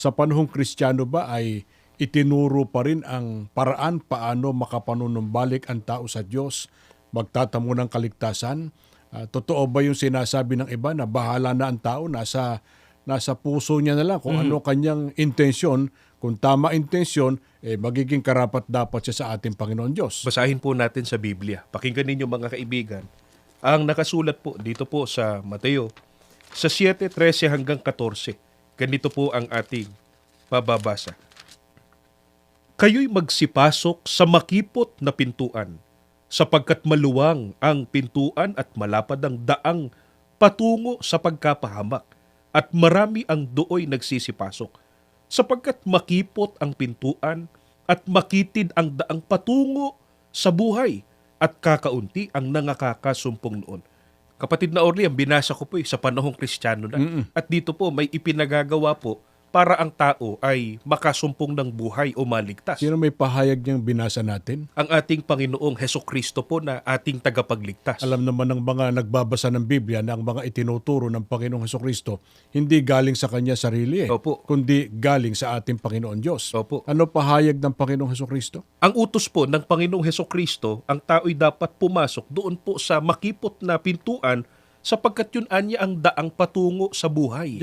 Sa panahong Kristiyano ba ay itinuro pa rin ang paraan paano makapanunumbalik ang tao sa Diyos, magtatamo ng kaligtasan? Totoo ba yung sinasabi ng iba na bahala na ang tao, nasa puso niya na lang kung ano kanyang intensyon? Kung tama intensyon, magiging karapat-dapat siya sa ating Panginoon Diyos. Basahin po natin sa Biblia. Pakinggan ninyo mga kaibigan. Ang nakasulat po dito po sa Mateo, sa 7:13 hanggang 14. Ganito po ang ating mababasa. Kayo'y magsipasok sa makipot na pintuan, sapagkat maluwang ang pintuan at malapad ang daang patungo sa pagkapahamak, at marami ang dooy nagsisipasok, sapagkat makipot ang pintuan at makitid ang daang patungo sa buhay, at kakaunti ang nangakakasumpong noon. Kapatid na Orly, ang binasa ko po sa panahong Kristiyano na. At dito po may ipinagagawa po para ang tao ay makasumpong ng buhay o maligtas. Sino may pahayag niyang binasa natin? Ang ating Panginoong Hesukristo po na ating tagapagligtas. Alam naman ng mga nagbabasa ng Biblia na ang mga itinuturo ng Panginoong Hesukristo hindi galing sa kanya sarili Opo. kundi galing sa ating Panginoon Diyos. Opo. Ano pahayag ng Panginoong Hesukristo? Ang utos po ng Panginoong Hesukristo, ang tao'y dapat pumasok doon po sa makipot na pintuan sapagkat yun anya ang daang patungo sa buhay.